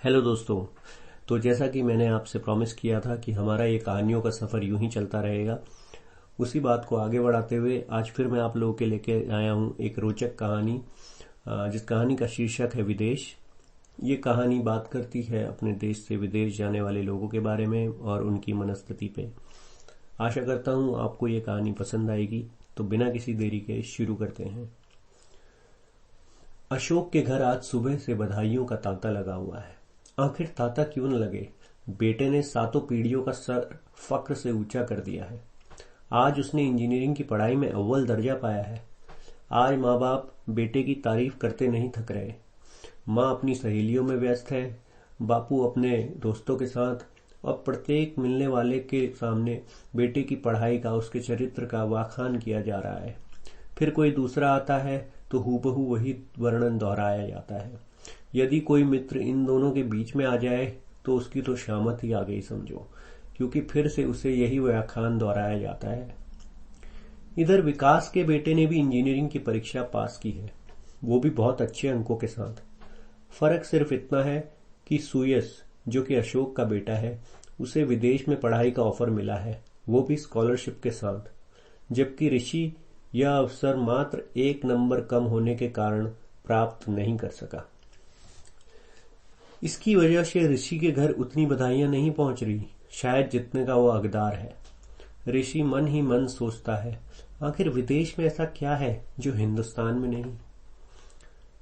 Hello दोस्तों। तो जैसा कि मैंने आपसे प्रॉमिस किया था कि हमारा ये कहानियों का सफ़र यूं ही चलता रहेगा, उसी बात को आगे बढ़ाते हुए आज फिर मैं आप लोगों के लेके आया हूं एक रोचक कहानी, जिस कहानी का शीर्षक है विदेश। ये कहानी बात करती है अपने देश से विदेश जाने वाले लोगों के बारे में और उनकी मनस्थिति पे। आशा करता हूं आपको ये कहानी पसंद आएगी। तो बिना किसी देरी के शुरू करते हैं। अशोक के घर आज सुबह से बधाइयों का तांता लगा हुआ है। आखिर तांता क्यों न लगे, बेटे ने सातों पीढ़ियों का सर फक्र से ऊंचा कर दिया है। आज उसने इंजीनियरिंग की पढ़ाई में अव्वल दर्जा पाया है। आज माँ बाप बेटे की तारीफ करते नहीं थक रहे। माँ अपनी सहेलियों में व्यस्त है, बापू अपने दोस्तों के साथ, और प्रत्येक मिलने वाले के सामने बेटे की पढ़ाई का, उसके चरित्र का वाखान किया जा रहा है। फिर कोई दूसरा आता है तो हूबहू वही वर्णन दोहराया जाता है। यदि कोई मित्र इन दोनों के बीच में आ जाए तो उसकी तो शामत ही आ गई समझो, क्योंकि फिर से उसे यही व्याख्यान दोहराया जाता है। इधर विकास के बेटे ने भी इंजीनियरिंग की परीक्षा पास की है, वो भी बहुत अच्छे अंकों के साथ। फर्क सिर्फ इतना है कि सुयस, जो कि अशोक का बेटा है, उसे विदेश में पढ़ाई का ऑफर मिला है, वो भी स्कॉलरशिप के साथ, जबकि ऋषि यह अवसर मात्र एक नंबर कम होने के कारण प्राप्त नहीं कर सका। इसकी वजह से ऋषि के घर उतनी बधाइयां नहीं पहुंच रही, शायद जितने का वो हकदार है। ऋषि मन ही मन सोचता है, आखिर विदेश में ऐसा क्या है जो हिंदुस्तान में नहीं।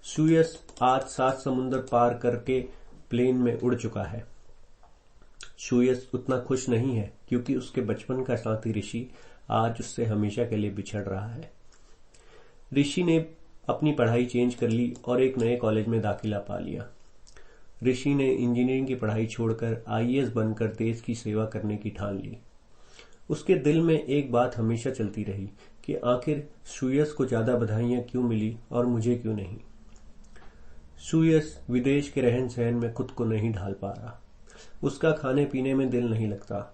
सुयस आज 7 समुंदर पार करके प्लेन में उड़ चुका है। सुयस उतना खुश नहीं है क्योंकि उसके बचपन का साथी ऋषि आज उससे हमेशा के लिए बिछड़ रहा है। ऋषि ने अपनी पढ़ाई चेंज कर ली और एक नए कॉलेज में दाखिला पा लिया। ऋषि ने इंजीनियरिंग की पढ़ाई छोड़कर आईएएस बनकर देश की सेवा करने की ठान ली। उसके दिल में एक बात हमेशा चलती रही कि आखिर सुयस को ज्यादा बधाइयां क्यों मिली और मुझे क्यों नहीं। सुयस विदेश के रहन सहन में खुद को नहीं ढाल पा रहा। उसका खाने पीने में दिल नहीं लगता।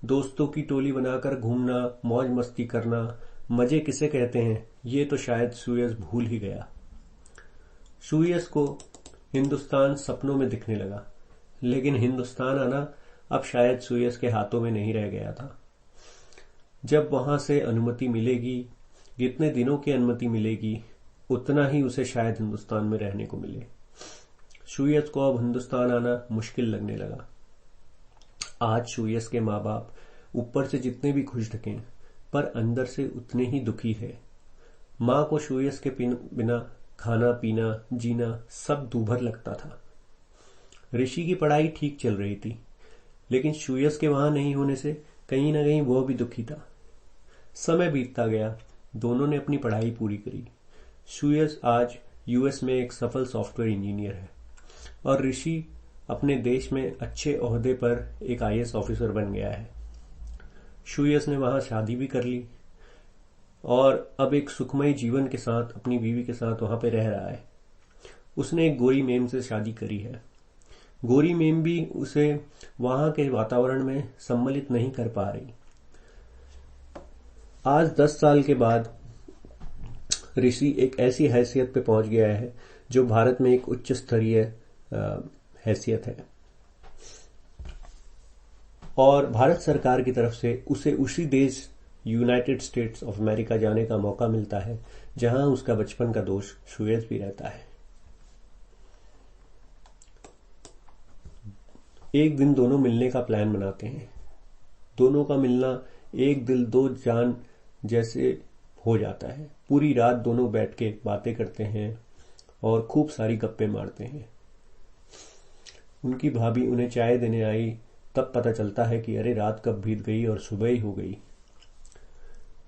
दोस्तों की टोली बनाकर घूमना, मौज मस्ती करना, मजे किसे कहते हैं, ये तो शायद सुयस भूल ही गया। सुयस को हिंदुस्तान सपनों में दिखने लगा, लेकिन हिंदुस्तान आना अब शायद सुयस के हाथों में नहीं रह गया था। जब वहां से अनुमति मिलेगी, जितने दिनों की अनुमति मिलेगी, उतना ही उसे शायद हिंदुस्तान में रहने को मिले। सुयस को अब हिंदुस्तान आना मुश्किल लगने लगा। आज सुयस के माँ बाप ऊपर से जितने भी खुश दिखें, पर अंदर से उतने ही दुखी है। माँ को सुयस के बिना खाना पीना जीना सब दूभर लगता था। ऋषि की पढ़ाई ठीक चल रही थी, लेकिन सुयस के वहां नहीं होने से कहीं ना कहीं वो भी दुखी था। समय बीतता गया, दोनों ने अपनी पढ़ाई पूरी करी। सुयस आज यूएस में एक सफल सॉफ्टवेयर इंजीनियर है और ऋषि अपने देश में अच्छे ओहदे पर एक आईएएस ऑफिसर बन गया है। सुयस ने वहां शादी भी कर ली और अब एक सुखमय जीवन के साथ अपनी बीवी के साथ वहां पे रह रहा है। उसने एक गोरी मेम से शादी करी है। गोरी मेम भी उसे वहां के वातावरण में सम्मिलित नहीं कर पा रही। आज 10 साल के बाद ऋषि एक ऐसी हैसियत पे पहुंच गया है जो भारत में एक उच्च स्तरीय हैसियत है, और भारत सरकार की तरफ से उसे उसी देश यूनाइटेड स्टेट्स ऑफ अमेरिका जाने का मौका मिलता है जहां उसका बचपन का दोस्त सुयस भी रहता है। एक दिन दोनों मिलने का प्लान बनाते हैं। दोनों का मिलना एक दिल दो जान जैसे हो जाता है। पूरी रात दोनों बैठ के बातें करते हैं और खूब सारी गप्पे मारते हैं। उनकी भाभी उन्हें चाय देने आई, तब पता चलता है कि अरे रात कब बीत गई और सुबह ही हो गई।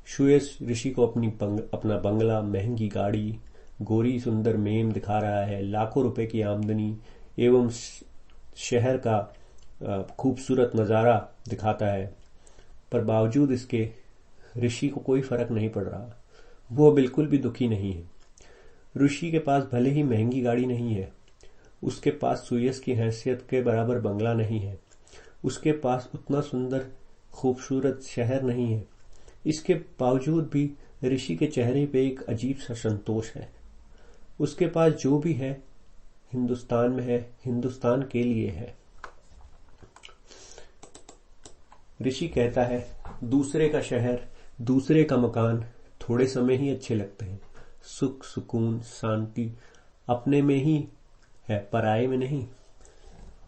सुयस ऋषि को अपना बंगला, महंगी गाड़ी, गोरी सुंदर मेम दिखा रहा है, लाखों रुपए की आमदनी एवं शहर का खूबसूरत नजारा दिखाता है, पर बावजूद इसके ऋषि को कोई फर्क नहीं पड़ रहा। वो बिल्कुल भी दुखी नहीं है। ऋषि के पास भले ही महंगी गाड़ी नहीं है, उसके पास सुयस की हैसियत के बराबर बंगला नहीं है, उसके पास उतना सुंदर खूबसूरत शहर नहीं है। इसके बावजूद भी ऋषि के चेहरे पे एक अजीब सा संतोष है। उसके पास जो भी है हिंदुस्तान में है, हिंदुस्तान के लिए है। ऋषि कहता है, दूसरे का शहर, दूसरे का मकान थोड़े समय ही अच्छे लगते हैं। सुख, सुकून, शांति अपने में ही है, पराये में नहीं।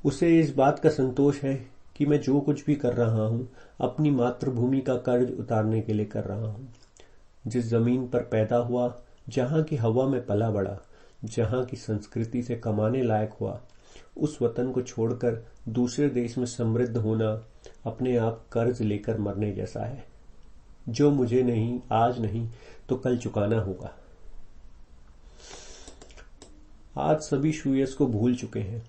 उसे इस बात का संतोष है कि मैं जो कुछ भी कर रहा हूं अपनी मातृभूमि का कर्ज उतारने के लिए कर रहा हूं। जिस जमीन पर पैदा हुआ, जहां की हवा में पला बड़ा, जहां की संस्कृति से कमाने लायक हुआ, उस वतन को छोड़कर दूसरे देश में समृद्ध होना अपने आप कर्ज लेकर मरने जैसा है, जो मुझे नहीं, आज नहीं तो कल चुकाना होगा। आज सभी सुयस को भूल चुके हैं,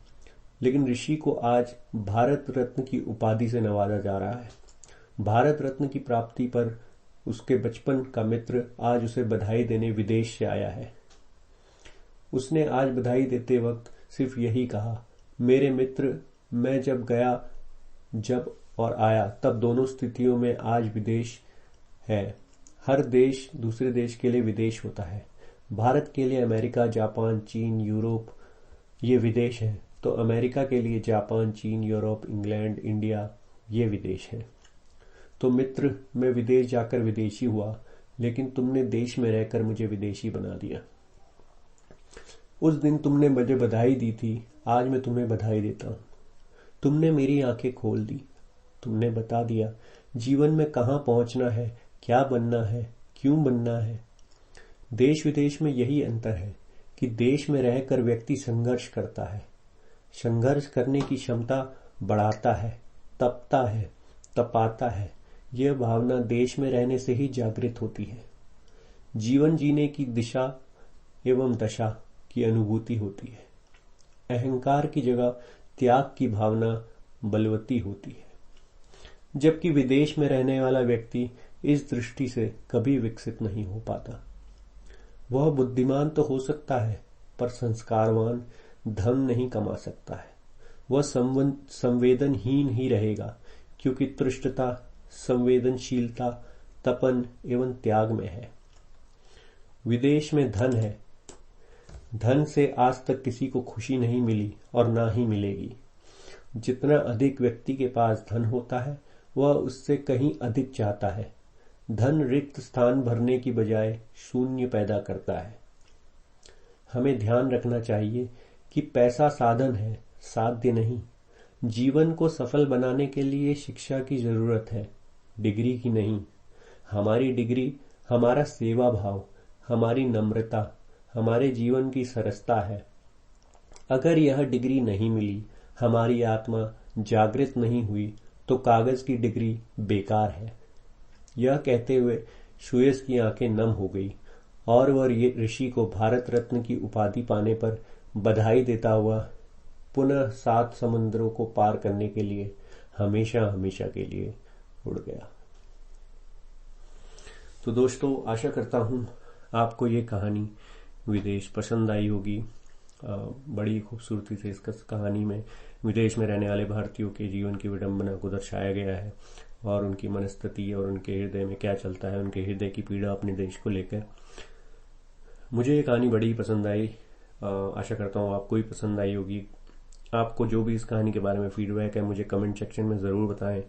लेकिन ऋषि को आज भारत रत्न की उपाधि से नवाजा जा रहा है। भारत रत्न की प्राप्ति पर उसके बचपन का मित्र आज उसे बधाई देने विदेश से आया है। उसने आज बधाई देते वक्त सिर्फ यही कहा, मेरे मित्र, मैं जब और आया तब दोनों स्थितियों में आज विदेश है। हर देश दूसरे देश के लिए विदेश होता है। भारत के लिए अमेरिका, जापान, चीन, यूरोप ये विदेश है, तो अमेरिका के लिए जापान, चीन, यूरोप, इंग्लैंड, इंडिया ये विदेश है। तो मित्र, मैं विदेश जाकर विदेशी हुआ, लेकिन तुमने देश में रहकर मुझे विदेशी बना दिया। उस दिन तुमने मुझे बधाई दी थी, आज मैं तुम्हें बधाई देता हूं। तुमने मेरी आंखें खोल दी। तुमने बता दिया जीवन में कहां पहुंचना है, क्या बनना है, क्यों बनना है। देश विदेश में यही अंतर है कि देश में रहकर व्यक्ति संघर्ष करता है, संघर्ष करने की क्षमता बढ़ाता है, तपता है, तपाता है। यह भावना देश में रहने से ही जागृत होती है। जीवन जीने की दिशा एवं दशा की अनुभूति होती है। अहंकार की जगह त्याग की भावना बलवती होती है, जबकि विदेश में रहने वाला व्यक्ति इस दृष्टि से कभी विकसित नहीं हो पाता। वह बुद्धिमान तो हो सकता है, पर संस्कारवान धन नहीं कमा सकता है। वह संवेदनहीन ही रहेगा, क्योंकि तृष्टता, संवेदनशीलता, तपन एवं त्याग में है। विदेश में धन है। धन से आज तक किसी को खुशी नहीं मिली और ना ही मिलेगी। जितना अधिक व्यक्ति के पास धन होता है, वह उससे कहीं अधिक चाहता है। धन रिक्त स्थान भरने की बजाय शून्य पैदा करता है। हमें ध्यान रखना चाहिए कि पैसा साधन है, साध्य नहीं। जीवन को सफल बनाने के लिए शिक्षा की जरूरत है, डिग्री की नहीं। हमारी डिग्री हमारा सेवा भाव, हमारी नम्रता, हमारे जीवन की सरसता है। अगर यह डिग्री नहीं मिली, हमारी आत्मा जागृत नहीं हुई, तो कागज की डिग्री बेकार है। यह कहते हुए सुयस की आंखें नम हो गई और वह ऋषि को भारत रत्न की उपाधि पाने पर बधाई देता हुआ पुनः 7 समुद्रों को पार करने के लिए हमेशा हमेशा के लिए उड़ गया। तो दोस्तों, आशा करता हूं आपको ये कहानी विदेश पसंद आई होगी। बड़ी खूबसूरती से इस कहानी में विदेश में रहने वाले भारतीयों के जीवन की विडंबना को दर्शाया गया है और उनकी मनस्थिति और उनके हृदय में क्या चलता है, उनके हृदय की पीड़ा अपने देश को लेकर। मुझे ये कहानी बड़ी पसंद आई। आशा करता हूँ आपको भी पसंद आई होगी। आपको जो भी इस कहानी के बारे में फीडबैक है, मुझे कमेंट सेक्शन में ज़रूर बताएं।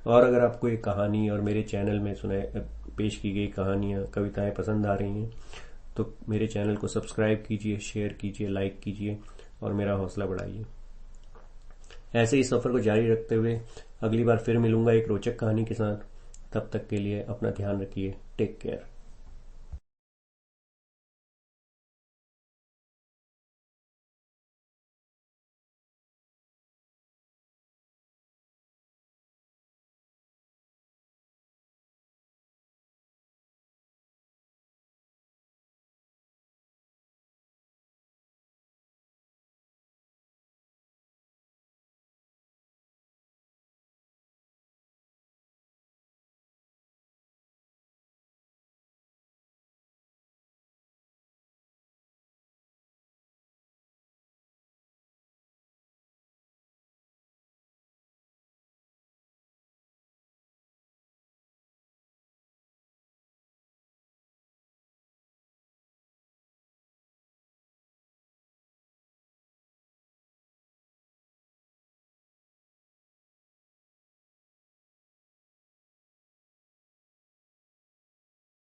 और अगर आपको ये कहानी और मेरे चैनल में पेश की गई कहानियाँ, कविताएं पसंद आ रही हैं, तो मेरे चैनल को सब्सक्राइब कीजिए, शेयर कीजिए, लाइक कीजिए और मेरा हौसला बढ़ाइए। ऐसे ही सफर को जारी रखते हुए अगली बार फिर मिलूंगा एक रोचक कहानी के साथ। तब तक के लिए अपना ध्यान रखिए। Take care.